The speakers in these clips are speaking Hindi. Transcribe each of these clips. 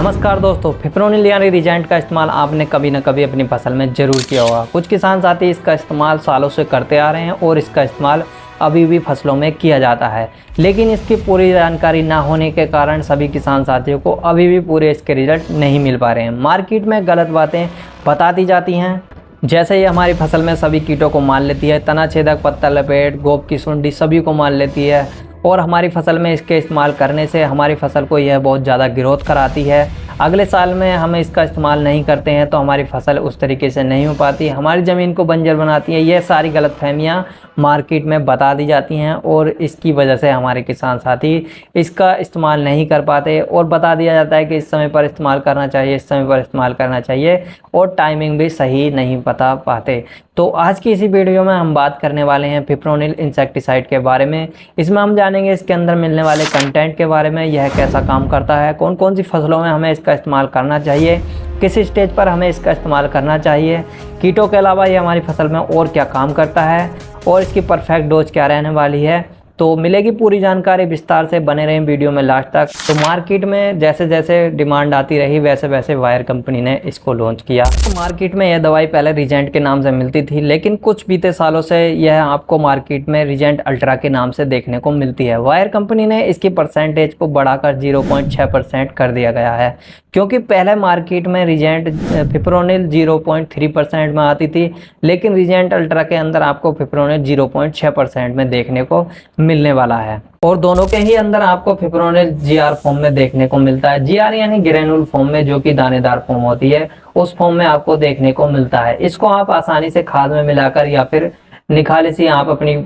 नमस्कार दोस्तों, फिप्रोनिल यानी रिजेंट का इस्तेमाल आपने कभी न कभी अपनी फसल में ज़रूर किया होगा। कुछ किसान साथी इसका इस्तेमाल सालों से करते आ रहे हैं और इसका इस्तेमाल अभी भी फसलों में किया जाता है, लेकिन इसकी पूरी जानकारी ना होने के कारण सभी किसान साथियों को अभी भी पूरे इसके रिजल्ट नहीं मिल पा रहे हैं। मार्केट में गलत बातें बता दी जाती हैं, जैसे ये हमारी फसल में सभी कीटों को मार लेती है, तना छेदक, पत्ता लपेट, गोप की सुंडी सभी को मार लेती है और हमारी फसल में इसके इस्तेमाल करने से हमारी फसल को यह बहुत ज़्यादा ग्रोथ कराती है। अगले साल में हम इसका इस्तेमाल नहीं करते हैं तो हमारी फसल उस तरीके से नहीं हो पाती, हमारी ज़मीन को बंजर बनाती है। यह सारी गलतफहमियां मार्केट में बता दी जाती हैं और इसकी वजह से हमारे किसान साथी इसका इस्तेमाल नहीं कर पाते और बता दिया जाता है कि इस समय पर इस्तेमाल करना चाहिए, इस समय पर इस्तेमाल करना चाहिए और टाइमिंग भी सही नहीं बता पाते। तो आज की इसी वीडियो में हम बात करने वाले हैं फिप्रोनिल इंसेक्टिसाइड के बारे में। इसमें हम जानेंगे इसके अंदर मिलने वाले कंटेंट के बारे में, यह कैसा काम करता है, कौन कौन सी फसलों में हमें इसका इस्तेमाल करना चाहिए, किस स्टेज पर हमें इसका इस्तेमाल करना चाहिए, कीटों के अलावा ये हमारी फसल में और क्या काम करता है और इसकी परफेक्ट डोज क्या रहने वाली है। तो मिलेगी पूरी जानकारी, विस्तार से बने रहें वीडियो में लास्ट तक। तो मार्केट में जैसे जैसे डिमांड आती रही वैसे वैसे वायर कंपनी ने इसको लॉन्च किया। तो मार्केट में यह दवाई पहले रिजेंट के नाम से मिलती थी, लेकिन कुछ बीते सालों से यह आपको मार्केट में रिजेंट अल्ट्रा के नाम से देखने को मिलती है। वायर कंपनी ने इसकी परसेंटेज को बढ़ाकर 0.6% कर दिया गया है, क्योंकि पहले मार्केट में रिजेंट फिप्रोनिल 0.3% में आती थी, लेकिन रिजेंट अल्ट्रा के अंदर आपको फिप्रोनिल 0.6% में देखने को मिलने वाला है और दोनों के ही अंदर आपको फिप्रोनिल जीआर फॉर्म में देखने को मिलता है। जीआर यानी ग्रेनुल फॉर्म में, जो कि दानेदार फॉर्म होती है, उस फॉर्म में आपको देखने को मिलता है। इसको आप आसानी से खाद में मिलाकर या फिर निकाले से आप अपनी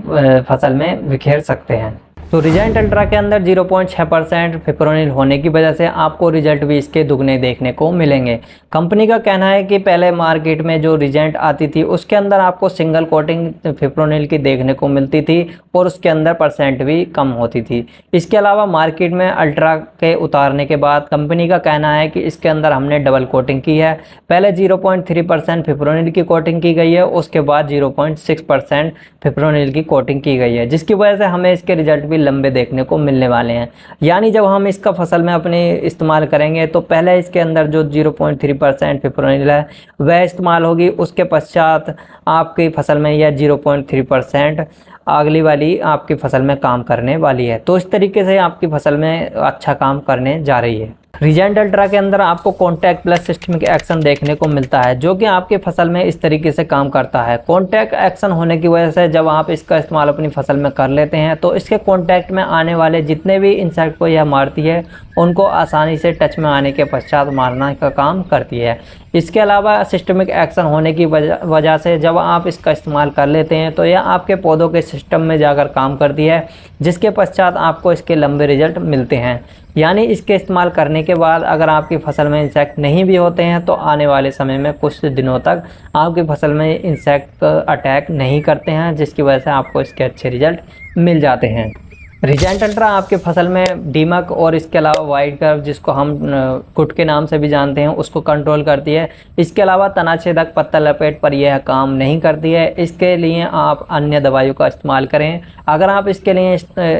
फसल में बिखेर सकते हैं। तो रिजेंट अल्ट्रा के अंदर 0.6% फिप्रोनिल होने की वजह से आपको रिजल्ट भी इसके दुगने देखने को मिलेंगे। कंपनी का कहना है कि पहले मार्केट में जो रिजेंट आती थी उसके अंदर आपको सिंगल कोटिंग फिप्रोनिल की देखने को मिलती थी और उसके अंदर परसेंट भी कम होती थी। इसके अलावा मार्केट में अल्ट्रा के उतारने के बाद कंपनी का कहना है कि इसके अंदर हमने डबल कोटिंग की है। पहले 0.3% फिप्रोनिल की कोटिंग की गई है, उसके बाद 0.6% फिप्रोनिल की कोटिंग की गई है, जिसकी वजह से हमें इसके रिजल्ट भी लंबे देखने को मिलने वाले हैं। यानी जब हम इसका फसल में अपने इस्तेमाल करेंगे तो पहले इसके अंदर जो 0.3% फिप्रोनिल है वह इस्तेमाल होगी, उसके पश्चात आपकी फसल में यह 0.3% अगली वाली आपकी फसल में काम करने वाली है। तो इस तरीके से आपकी फसल में अच्छा काम करने जा रही है। रिजेंट अल्ट्रा के अंदर आपको कॉन्टैक्ट प्लस सिस्टमिक एक्शन देखने को मिलता है, जो कि आपकी फसल में इस तरीके से काम करता है। कॉन्टैक्ट एक्शन होने की वजह से जब आप इसका इस्तेमाल अपनी फसल में कर लेते हैं तो इसके कॉन्टैक्ट में आने वाले जितने भी इंसेक्ट को यह मारती है उनको आसानी से टच में आने के पश्चात मारना का काम करती है। इसके अलावा सिस्टमिक एक्शन होने की वजह से जब आप इसका इस्तेमाल कर लेते हैं तो यह आपके पौधों के सिस्टम में जाकर काम करती है, जिसके पश्चात आपको इसके लंबे रिजल्ट मिलते हैं। यानी इसके इस्तेमाल करने के बाद अगर आपकी फसल में इंसेक्ट नहीं भी होते हैं तो आने वाले समय में कुछ दिनों तक आपकी फसल में इंसेक्ट अटैक नहीं करते हैं, जिसकी वजह से आपको इसके अच्छे रिजल्ट मिल जाते हैं। रिजेंट अल्ट्रा आपके फसल में दीमक और इसके अलावा वाइट कर्व, जिसको हम कुट के नाम से भी जानते हैं, उसको कंट्रोल करती है। इसके अलावा तना छेदक, पत्ता लपेट पर यह काम नहीं करती है। इसके लिए आप अन्य दवाइयों का इस्तेमाल करें। अगर आप इसके लिए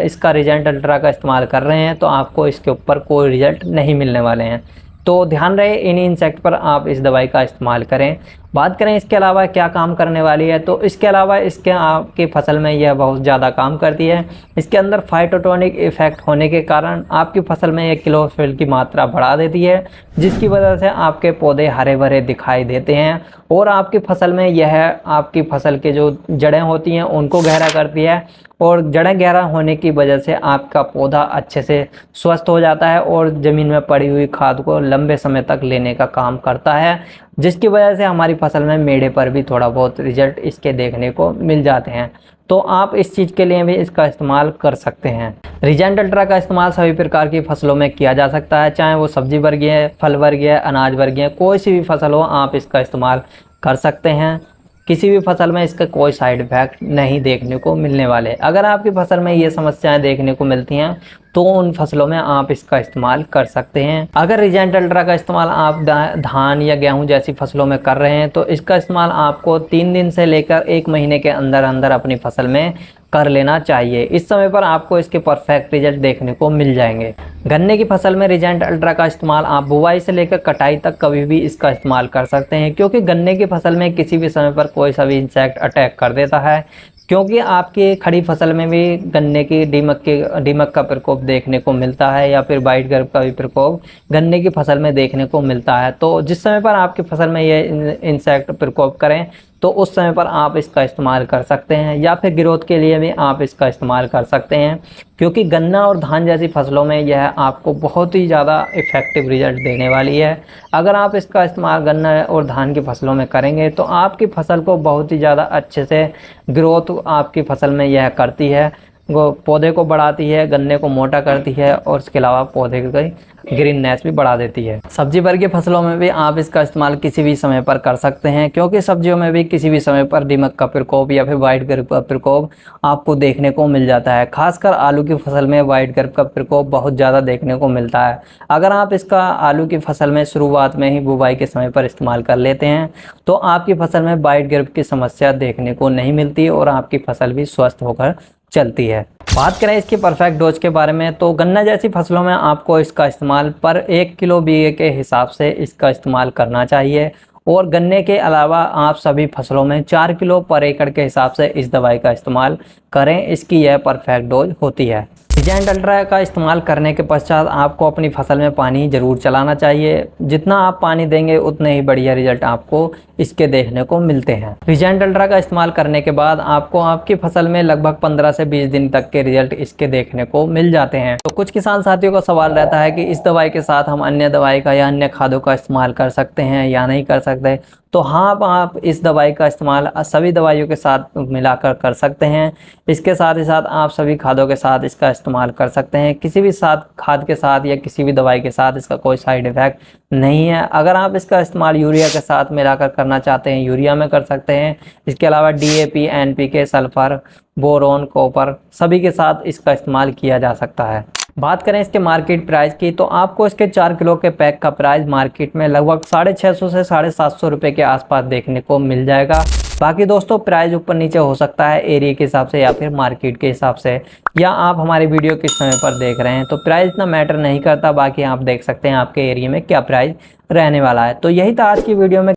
इसका रिजेंट अल्ट्रा का इस्तेमाल कर रहे हैं तो आपको इसके ऊपर कोई रिजल्ट नहीं मिलने वाले हैं। तो ध्यान रहे इन इंसेक्ट पर आप इस दवाई का इस्तेमाल करें। बात करें इसके अलावा क्या काम करने वाली है, तो इसके अलावा इसके आपकी फसल में यह बहुत ज़्यादा काम करती है। इसके अंदर फाइटोटोनिक इफेक्ट होने के कारण आपकी फसल में यह क्लोरोफिल की मात्रा बढ़ा देती है, जिसकी वजह से आपके पौधे हरे भरे दिखाई देते हैं और आपकी फसल में यह आपकी फसल के जो जड़ें होती हैं उनको गहरा करती है और जड़ें गहरा होने की वजह से आपका पौधा अच्छे से स्वस्थ हो जाता है और ज़मीन में पड़ी हुई खाद को लंबे समय तक लेने का काम करता है, जिसकी वजह से हमारी फसल में मेढ़े पर भी थोड़ा बहुत रिजल्ट इसके देखने को मिल जाते हैं। तो आप इस चीज़ के लिए भी इसका इस्तेमाल कर सकते हैं। रिजेंट अल्ट्रा का इस्तेमाल सभी प्रकार की फसलों में किया जा सकता है, चाहे वो सब्जी वर्गीय, फल वर्गीय, अनाज वर्गीय, कोई सी भी फसल हो आप इसका इस्तेमाल कर सकते हैं। किसी भी फसल में इसका कोई साइड इफेक्ट नहीं देखने को मिलने वाले। अगर आपकी फसल में ये समस्याएं देखने को मिलती हैं तो उन फसलों में आप इसका इस्तेमाल कर सकते हैं। अगर रिजेंट अल्ट्रा का इस्तेमाल आप धान या गेहूं जैसी फसलों में कर रहे हैं तो इसका इस्तेमाल आपको 3 दिन से लेकर 1 महीने के अंदर अंदर अपनी फसल में कर लेना चाहिए। इस समय पर आपको इसके परफेक्ट रिजल्ट देखने को मिल जाएंगे। गन्ने की फसल में रीजेंट अल्ट्रा का इस्तेमाल आप बुवाई से लेकर कटाई तक कभी भी इसका इस्तेमाल कर सकते हैं, क्योंकि गन्ने की फसल में किसी भी समय पर कोई सा भी इंसेक्ट अटैक कर देता है। क्योंकि आपकी खड़ी फसल में भी गन्ने की दीमक का प्रकोप देखने को मिलता है, या फिर वाइट गर्भ का भी प्रकोप गन्ने की फसल में देखने को मिलता है। तो जिस समय पर आपकी फसल में ये इंसेक्ट प्रकोप करें तो उस समय पर आप इसका इस्तेमाल कर सकते हैं, या फिर ग्रोथ के लिए भी आप इसका इस्तेमाल कर सकते हैं, क्योंकि गन्ना और धान जैसी फसलों में यह आपको बहुत ही ज़्यादा इफ़ेक्टिव रिजल्ट देने वाली है। अगर आप इसका इस्तेमाल गन्ना और धान की फसलों में करेंगे तो आपकी फसल को बहुत ही ज़्यादा अच्छे से ग्रोथ आपकी फसल में यह करती है, वो पौधे को बढ़ाती है, गन्ने को मोटा करती है, और इसके अलावा पौधे की ग्रीननेस भी बढ़ा देती है। सब्जी वर्गीय फसलों में भी आप इसका इस्तेमाल किसी भी समय पर कर सकते हैं, क्योंकि सब्जियों में भी किसी भी समय पर दीमक का प्रकोप या फिर वाइट गर्भ का प्रकोप आपको देखने को मिल जाता है। खासकर आलू की फसल में वाइट गर्भ का प्रकोप बहुत ज़्यादा देखने को मिलता है। अगर आप इसका आलू की फसल में शुरुआत में ही बुवाई के समय पर इस्तेमाल कर लेते हैं तो आपकी फसल में वाइट गर्भ की समस्या देखने को नहीं मिलती और आपकी फसल भी स्वस्थ होकर चलती है। बात करें इसकी परफेक्ट डोज के बारे में, तो गन्ना जैसी फसलों में आपको इसका इस्तेमाल पर 1 किलो बीघे के हिसाब से इसका इस्तेमाल करना चाहिए, और गन्ने के अलावा आप सभी फसलों में 4 किलो पर एकड़ के हिसाब से इस दवाई का इस्तेमाल करें। इसकी यह परफेक्ट डोज होती है। रीजेंट अल्ट्रा का इस्तेमाल करने के पश्चात आपको अपनी फसल में पानी ज़रूर चलाना चाहिए। जितना आप पानी देंगे उतने ही बढ़िया रिजल्ट आपको इसके देखने को मिलते हैं। रीजेंट अल्ट्रा का इस्तेमाल करने के बाद आपको आपकी फसल में लगभग 15 से 20 दिन तक के रिजल्ट इसके देखने को मिल जाते हैं। तो कुछ किसान साथियों का सवाल रहता है कि इस दवाई के साथ हम अन्य दवाई का या अन्य खादों का इस्तेमाल कर सकते हैं या नहीं कर सकते। तो हाँ, आप इस दवाई का इस्तेमाल सभी दवाइयों के साथ मिलाकर कर सकते हैं। इसके साथ ही साथ आप सभी खादों के साथ इसका इस्तेमाल कर सकते हैं। किसी भी खाद के साथ या किसी भी दवाई के साथ इसका कोई साइड इफ़ेक्ट नहीं है। अगर आप इसका इस्तेमाल यूरिया के साथ मिलाकर करना चाहते हैं, यूरिया में कर सकते हैं। इसके अलावा DAP, NPK, sulphur, boron, copper सभी के साथ इसका इस्तेमाल किया जा सकता है। बात करें इसके मार्केट प्राइस की, तो आपको इसके 4 किलो के पैक का प्राइस मार्केट में लगभग 650 से 750 रुपये के आसपास देखने को मिल जाएगा। बाकी दोस्तों प्राइस ऊपर नीचे हो सकता है एरिया के हिसाब से या फिर मार्केट के हिसाब से, या आप हमारी वीडियो किस समय पर देख रहे हैं, तो प्राइस इतना मैटर नहीं करता। बाकी आप देख सकते हैं आपके एरिया में क्या प्राइस रहने वाला है। तो यही था आज की वीडियो में।